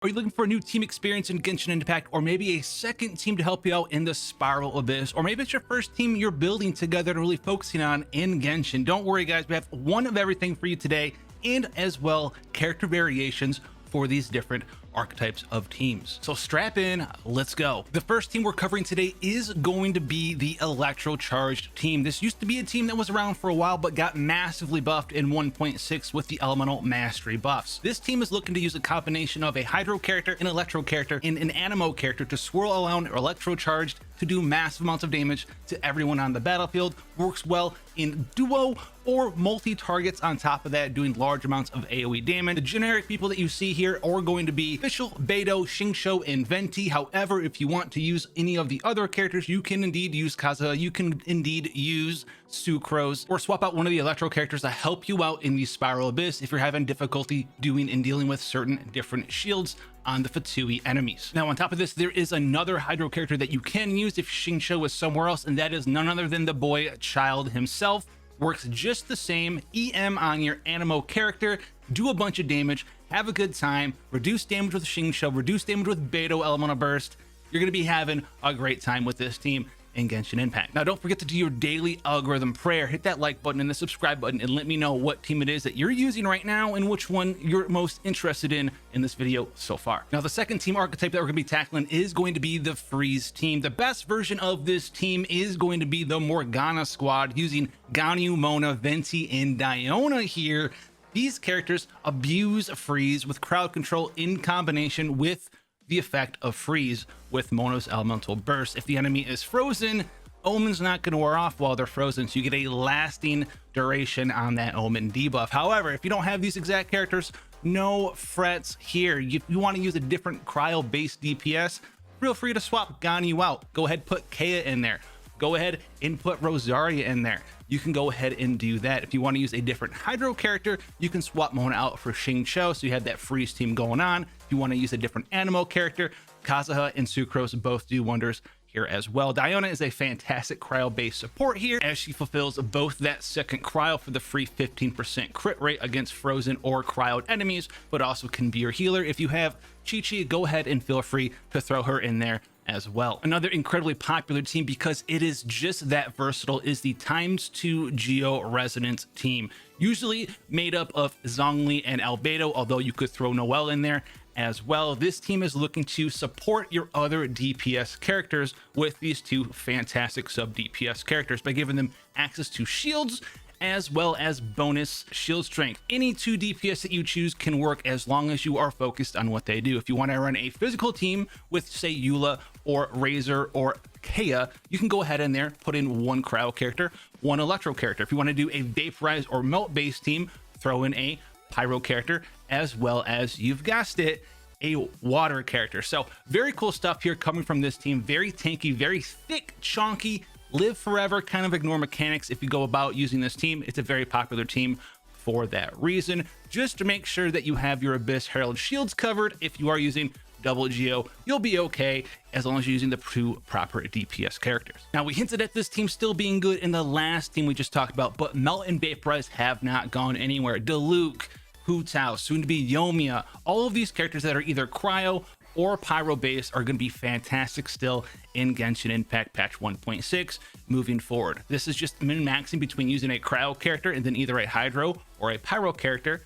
Are you looking for a new team experience in Genshin Impact, or maybe a second team to help you out in the Spiral Abyss, or maybe it's your first team you're building together and really focusing on in Genshin? Don't worry, guys, we have one of everything for you today, and as well character variations for these different archetypes of teams. So strap in, let's go. The first team we're covering today is going to be the Electro Charged team. This used to be a team that was around for a while but got massively buffed in 1.6 with the Elemental Mastery buffs. This team is looking to use a combination of a Hydro character, an Electro character, and an Anemo character to swirl around Electro Charged to do massive amounts of damage to everyone on the battlefield. Works well in duo or multi-targets on top of that, doing large amounts of AoE damage. The generic people that you see here are going to be Official, Beidou, Xingqiu, and Venti. However, if you want to use any of the other characters, you can indeed use Kazuha, you can indeed use Sucrose, or swap out one of the Electro characters to help you out in the Spiral Abyss if you're having difficulty doing and dealing with certain different shields on the Fatui enemies. Now, on top of this, there is another Hydro character that you can use if Xingqiu is somewhere else, and that is none other than the boy Child himself. Works just the same. EM on your Anemo character, do a bunch of damage, have a good time, reduce damage with Xingqiu, reduce damage with Beidou Elemental Burst. You're going to be having a great time with this team in Genshin Impact. Now, don't forget to do your daily algorithm prayer. Hit that like button and the subscribe button and let me know what team it is that you're using right now and which one you're most interested in this video so far. Now, the second team archetype that we're going to be tackling is going to be the Freeze team. The best version of this team is going to be the Morgana squad using Ganyu, Mona, Venti, and Diona here. These characters abuse Freeze with crowd control in combination with the effect of Freeze with Mona's Elemental Burst. If the enemy is frozen, Omen's not going to wear off while they're frozen, so you get a lasting duration on that Omen debuff. However, if you don't have these exact characters, no frets here. If you want to use a different cryo-based DPS, feel free to swap Ganyu out. Go ahead, put Kea in there. Go ahead and put Rosaria in there. You can go ahead and do that. If you want to use a different Hydro character, you can swap Mona out for Xingqiu, so you have that Freeze team going on. If you want to use a different Anemo character, Kazuha and Sucrose both do wonders here as well. Diona is a fantastic cryo-based support here, as she fulfills both that second cryo for the free 15% crit rate against frozen or cryoed enemies, but also can be your healer. If you have Chi-Chi, go ahead and feel free to throw her in there as well. Another incredibly popular team because it is just that versatile is the ×2 Geo Resonance team, usually made up of Zhongli and Albedo, although you could throw Noelle in there as well. This team is looking to support your other DPS characters with these two fantastic sub DPS characters by giving them access to shields as well as bonus shield strength. Any two DPS that you choose can work as long as you are focused on what they do. If you want to run a physical team with, say, Eula or Razor or Kea, you can go ahead in there, put in one cryo character, one Electro character. If you want to do a Vaporize or Melt based team, throw in a Pyro character, as well as, you've guessed it, a water character. So very cool stuff here coming from this team. Very tanky, very thick, chunky, live forever kind of ignore mechanics if you go about using this team. It's a very popular team for that reason. Just to make sure that you have your Abyss Herald shields covered. If you are using double Geo, you'll be okay as long as you're using the two proper DPS characters. Now, we hinted at this team still being good in the last team we just talked about, but Melt and Vaporize have not gone anywhere. Diluc, Hu Tao, soon to be Yoimiya, all of these characters that are either cryo or pyro based are going to be fantastic still in Genshin Impact patch 1.6 moving forward. This is just min-maxing between using a cryo character and then either a hydro or a pyro character,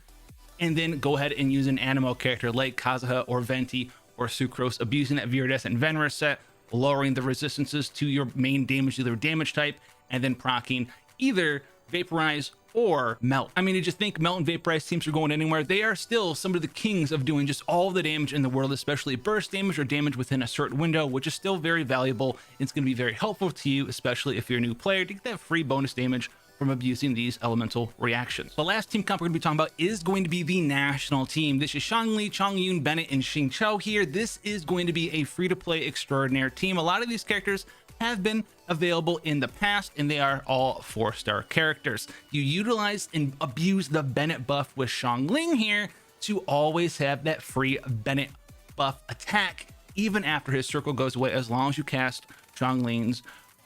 and then go ahead and use an Anemo character like Kazuha or Venti or Sucrose, abusing that Viridescent and Venera set, lowering the resistances to your main damage dealer damage type, and then proccing either Vaporize or Melt. I mean, you just think Melt and Vaporize teams are going anywhere. They are still some of the kings of doing just all the damage in the world, especially burst damage or damage within a certain window, which is still very valuable. It's going to be very helpful to you, especially if you're a new player, to get that free bonus damage from abusing these elemental reactions. The last team comp we're going to be talking about is going to be the national team. This is Zhongli, Chongyun, Bennett, and Xingqiu here. This is going to be a free-to-play extraordinaire team. A lot of these characters have been available in the past, and they are all 4-star characters. You utilize and abuse the Bennett buff with Xiangling here to always have that free Bennett buff attack even after his circle goes away, as long as you cast Xiangling's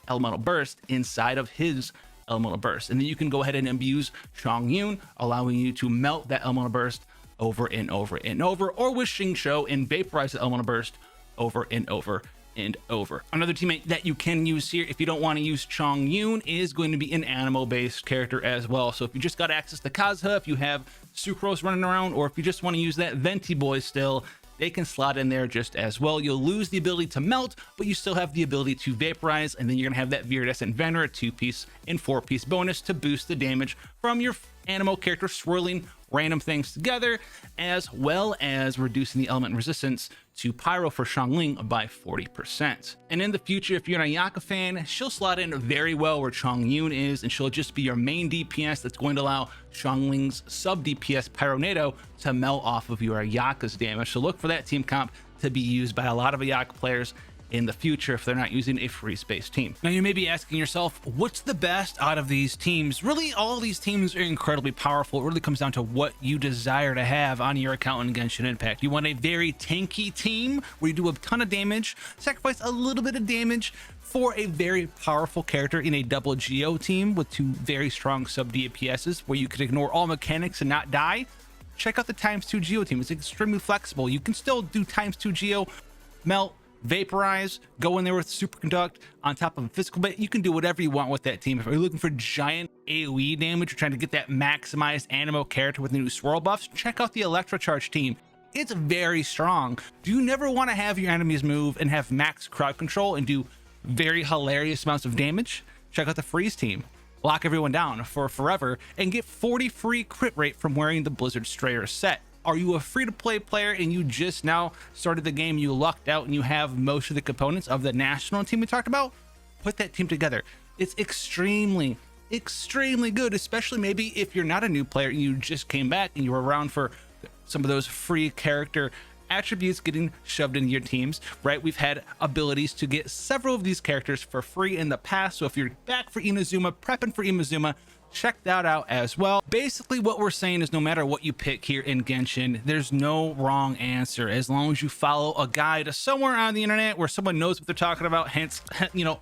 Elemental Burst inside of his Elemental Burst. And then you can go ahead and abuse Chongyun, allowing you to melt that Elemental Burst over and over and over, or with Xingqiu and vaporize the elemental burst over and over and over. Another teammate that you can use here if you don't want to use Chongyun is going to be an animal based character as well. So if you just got access to Kazuha, if you have Sucrose running around, or if you just want to use that Venti boy still, they can slot in there just as well. You'll lose the ability to melt, but you still have the ability to vaporize, and then you're gonna have that Viridescent Venom, a 2-piece and 4-piece bonus to boost the damage from your animal character swirling random things together, as well as reducing the element resistance to Pyro for Xiangling by 40%. And in the future, if you're an Ayaka fan, she'll slot in very well where Chongyun is, and she'll just be your main DPS that's going to allow Xiangling's sub DPS Pyronado to melt off of your Ayaka's damage. So look for that team comp to be used by a lot of Ayaka players in the future if they're not using a free space team. Now you may be asking yourself, what's the best out of these teams? Really, all these teams are incredibly powerful. It really comes down to what you desire to have on your account in Genshin Impact. You want a very tanky team where you do a ton of damage, sacrifice a little bit of damage for a very powerful character in a double Geo team with 2 very strong sub DPSs where you could ignore all mechanics and not die. Check out the ×2 Geo team. It's extremely flexible. You can still do ×2 Geo, melt, vaporize, go in there with superconduct on top of a physical bit. You can do whatever you want with that team. If you're looking for giant AoE damage, you're trying to get that maximized animal character with the new swirl buffs, check out the Electrocharge team. It's very strong. Do you never want to have your enemies move and have max crowd control and do very hilarious amounts of damage? Check out the Freeze team. Lock everyone down for forever and get 40 free crit rate from wearing the Blizzard Strayer set. Are you a free-to-play player and you just now started the game, you lucked out and you have most of the components of the national team we talked about? Put that team together. It's extremely good, especially maybe if you're not a new player and you just came back and you were around for some of those free character attributes getting shoved into your teams, right? We've had abilities to get several of these characters for free in the past. So if you're back for Inazuma, prepping for Inazuma, check that out as well. Basically what we're saying is no matter what you pick here in Genshin, there's no wrong answer as long as you follow a guide somewhere on the internet where someone knows what they're talking about. Hence, you know,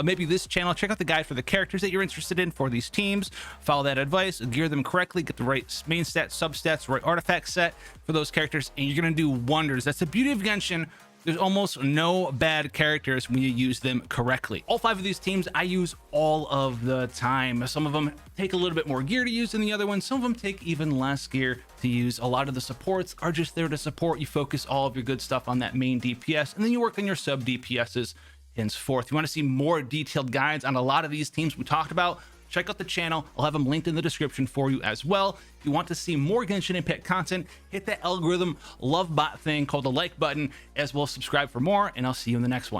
maybe this channel. Check out the guide for the characters that you're interested in for these teams. Follow that advice, gear them correctly, get the right main stats, substats, right artifact set for those characters, and you're gonna do wonders. That's the beauty of Genshin. There's almost no bad characters when you use them correctly. All 5 of these teams I use all of the time. Some of them take a little bit more gear to use than the other ones. Some of them take even less gear to use. A lot of the supports are just there to support. You focus all of your good stuff on that main DPS, and then you work on your sub DPSs henceforth. You want to see more detailed guides on a lot of these teams we talked about? Check out the channel. I'll have them linked in the description for you as well. If you want to see more Genshin Impact content, hit that algorithm love bot thing called the like button, as well as subscribe for more, and I'll see you in the next one.